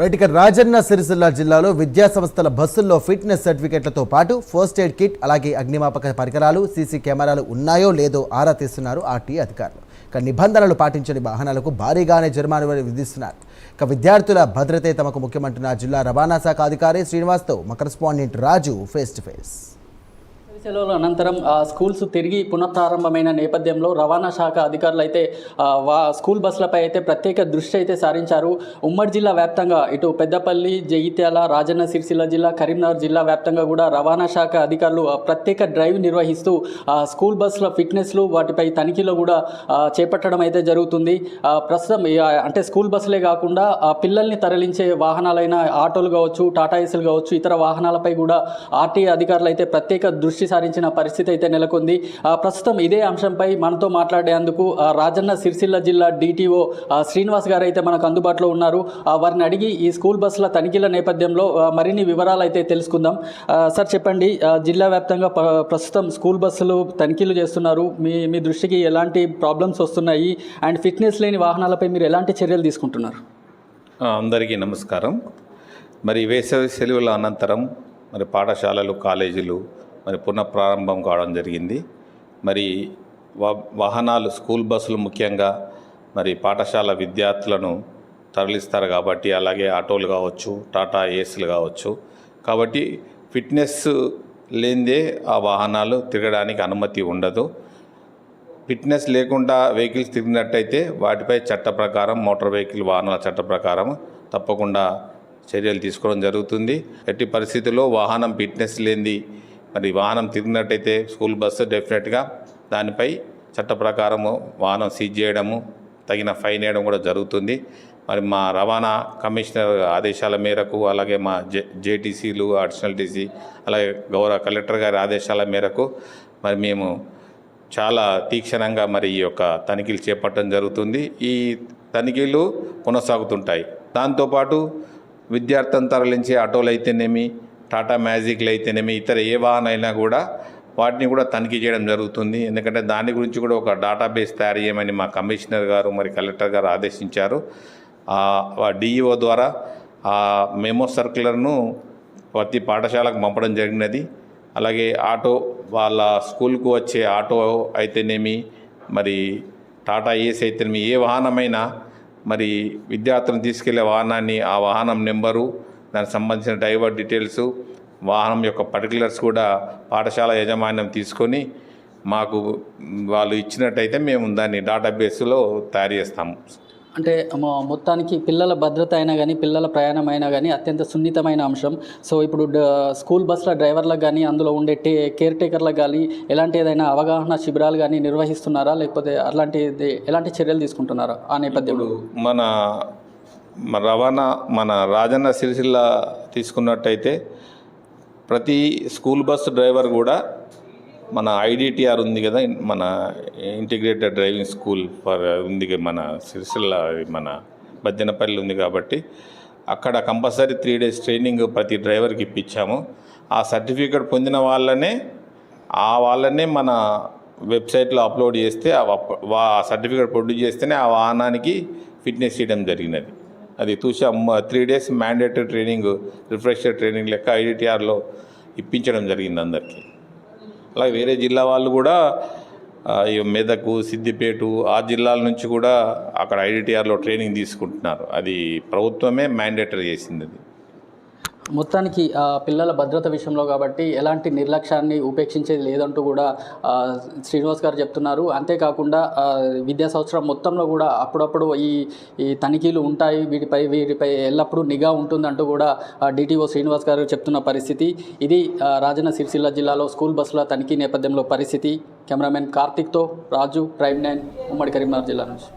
Right, ఇక రాజన్న సిరిసిల్ల జిల్లాలో విద్యా సంస్థల బస్సుల్లో ఫిట్నెస్ సర్టిఫికెట్లతో పాటు ఫస్ట్ ఎయిడ్ కిట్, అలాగే అగ్నిమాపక పరికరాలు, సీసీ కెమెరాలు ఉన్నాయో లేదో ఆరా తీస్తున్నారు ఆర్టీ అధికారులు. ఇక నిబంధనలు పాటించని వాహనాలకు భారీగానే జరిమానాలు విధిస్తున్నారు. ఇక విద్యార్థుల భద్రతే తమకు ముఖ్యమంటున్న జిల్లా రవాణా శాఖ అధికారి శ్రీనివాస్తో మా correspondent Raju face to face. సెలవుల అనంతరం స్కూల్స్ తిరిగి పునఃప్రారంభమైన నేపథ్యంలో రవాణా శాఖ అధికారులు అయితే స్కూల్ బస్సులపై అయితే ప్రత్యేక దృష్టి అయితే సారించారు. ఉమ్మడి జిల్లా వ్యాప్తంగా ఇటు పెద్దపల్లి, జగిత్యాల, రాజన్న సిరిసిల్ల జిల్లా, కరీంనగర్ జిల్లా వ్యాప్తంగా కూడా రవాణా శాఖ అధికారులు ప్రత్యేక డ్రైవ్ నిర్వహిస్తూ స్కూల్ బస్సుల ఫిట్నెస్లు వాటిపై తనిఖీలు కూడా చేపట్టడం అయితే జరుగుతుంది. ప్రస్తుతం అంటే స్కూల్ బస్సులే కాకుండా పిల్లల్ని తరలించే వాహనాలైన ఆటోలు కావచ్చు, టాటా ఏసీలు కావచ్చు, ఇతర వాహనాలపై కూడా ఆర్టీ అధికారులు అయితే ప్రత్యేక దృష్టి సారించిన పరిస్థితి అయితే నెలకొంది. ప్రస్తుతం ఇదే అంశంపై మనతో మాట్లాడేందుకు రాజన్న సిరిసిల్ల జిల్లా డిటిఓ శ్రీనివాస్ గారు అయితే మనకు అందుబాటులో ఉన్నారు. వారిని అడిగి ఈ స్కూల్ బస్సుల తనిఖీల నేపథ్యంలో మరిన్ని వివరాలు అయితే తెలుసుకుందాం. సార్ చెప్పండి, జిల్లా వ్యాప్తంగా ప్రస్తుతం స్కూల్ బస్సులు తనిఖీలు చేస్తున్నారు. మీ దృష్టికి ఎలాంటి ప్రాబ్లమ్స్ వస్తున్నాయి అండ్ ఫిట్నెస్ లేని వాహనాలపై మీరు ఎలాంటి చర్యలు తీసుకుంటున్నారు? అందరికీ నమస్కారం. మరి వేసవి సెలవుల అనంతరం మరి పాఠశాలలు, కాలేజీలు మరి పునఃప్రారంభం కావడం జరిగింది. మరి వాహనాలు, స్కూల్ బస్సులు ముఖ్యంగా మరి పాఠశాల విద్యార్థులను తరలిస్తారు కాబట్టి, అలాగే ఆటోలు కావచ్చు, టాటా ఏసీలు కావచ్చు, కాబట్టి ఫిట్నెస్ లేనిదే ఆ వాహనాలు తిరగడానికి అనుమతి ఉండదు. ఫిట్నెస్ లేకుండా వెహికల్స్ తిరిగినట్టయితే వాటిపై చట్ట ప్రకారం, మోటార్ వెహికల్ వాహనాల చట్ట ప్రకారం తప్పకుండా చర్యలు తీసుకోవడం జరుగుతుంది. ఎట్టి పరిస్థితుల్లో వాహనం ఫిట్నెస్ లేనిది మరి వాహనం తిరిగినట్టయితే స్కూల్ బస్సు డెఫినెట్గా దానిపై చట్ట ప్రకారము వాహనం సీజ్ చేయడము, తగిన ఫైన్ వేయడం కూడా జరుగుతుంది. మరి మా రవాణా కమిషనర్ ఆదేశాల మేరకు, అలాగే మా జేటీసీలు, అడిషనల్ టీసీ, అలాగే గౌరవ కలెక్టర్ గారి ఆదేశాల మేరకు మరి మేము చాలా తీక్షణంగా మరి ఈ యొక్క తనిఖీలు చేపట్టడం జరుగుతుంది. ఈ తనిఖీలు కొనసాగుతుంటాయి. దాంతోపాటు విద్యార్థులను తరలించే ఆటోలు అయితేనేమి, టాటా మ్యాజిక్లు అయితేనేమి, ఇతర ఏ వాహనం అయినా కూడా వాటిని కూడా తనిఖీ చేయడం జరుగుతుంది. ఎందుకంటే దాని గురించి కూడా ఒక డేటాబేస్ తయారు చేయమని మా కమిషనర్ గారు మరి కలెక్టర్ గారు ఆదేశించారు. డిఈఓ ద్వారా ఆ మెమో సర్క్యులర్ను ప్రతి పాఠశాలకు పంపడం జరిగినది. అలాగే ఆటో, వాళ్ళ స్కూల్కు వచ్చే ఆటో అయితేనేమి, మరి టాటా ఏసీ అయితేనేమి, ఏ వాహనమైనా మరి విద్యార్థులను తీసుకెళ్లే వాహనాన్ని, ఆ వాహనం నెంబరు, దానికి సంబంధించిన డ్రైవర్ డీటెయిల్స్, వాహనం యొక్క పర్టికులర్స్ కూడా పాఠశాల యాజమాన్యం తీసుకొని మాకు వాళ్ళు ఇచ్చినట్టయితే మేము దాన్ని డేటాబేస్లో తయారు చేస్తాము. అంటే మొత్తానికి పిల్లల భద్రత అయినా కానీ, పిల్లల ప్రయాణం అయినా కానీ అత్యంత సున్నితమైన అంశం. సో ఇప్పుడు స్కూల్ బస్సుల డ్రైవర్లకు కానీ, అందులో ఉండే కేర్ టేకర్లకు కానీ ఎలాంటి ఏదైనా అవగాహన శిబిరాలు కానీ నిర్వహిస్తున్నారా, లేకపోతే ఎలాంటి చర్యలు తీసుకుంటున్నారా ఆ నేపథ్యంలో? మన రాజన్న సిరిసిల్ల తీసుకున్నట్టయితే ప్రతి స్కూల్ బస్సు డ్రైవర్ కూడా మన ఐడిటిఆర్ ఉంది కదా, మన ఇంటిగ్రేటెడ్ డ్రైవింగ్ స్కూల్ ఉంది మన సిరిసిల్ల, మన బద్దెనపల్లి ఉంది కాబట్టి అక్కడ కంపల్సరీ 3 days ట్రైనింగ్ ప్రతి డ్రైవర్కి ఇప్పించాము. ఆ సర్టిఫికేట్ పొందిన వాళ్ళనే మన వెబ్సైట్లో అప్లోడ్ చేస్తే ఆ సర్టిఫికేట్ ప్రొడ్యూస్ చేస్తేనే ఆ వాహనానికి ఫిట్నెస్ చేయడం జరిగినది. అది చూసి 3 days mandatory training, refresher training లెక్క ఐడిటిఆర్లో ఇప్పించడం జరిగింది అందరికీ. అలాగే వేరే జిల్లా వాళ్ళు కూడా మెదక్, సిద్దిపేట ఆ జిల్లాల నుంచి కూడా అక్కడ ఐడిటిఆర్లో ట్రైనింగ్ తీసుకుంటున్నారు. అది ప్రభుత్వమే మ్యాండేటరీ చేసింది. అది మొత్తానికి పిల్లల భద్రత విషయంలో కాబట్టి ఎలాంటి నిర్లక్ష్యాన్ని ఉపేక్షించేది లేదంటూ కూడా శ్రీనివాస్ గారు చెప్తున్నారు. అంతేకాకుండా విద్యా సంవత్సరం మొత్తంలో కూడా అప్పుడప్పుడు ఈ తనిఖీలు ఉంటాయి, వీటిపై ఎల్లప్పుడూ నిఘా ఉంటుందంటూ కూడా డిటిఓ శ్రీనివాస్ గారు చెప్తున్న పరిస్థితి ఇది. రాజన్న సిరిసిల్ల జిల్లాలో స్కూల్ బస్సుల తనిఖీ నేపథ్యంలో పరిస్థితి. కెమెరామెన్ కార్తిక్తో రాజు, ప్రైమ్ 9, ఉమ్మడి కరీంనగర్ జిల్లా నుంచి.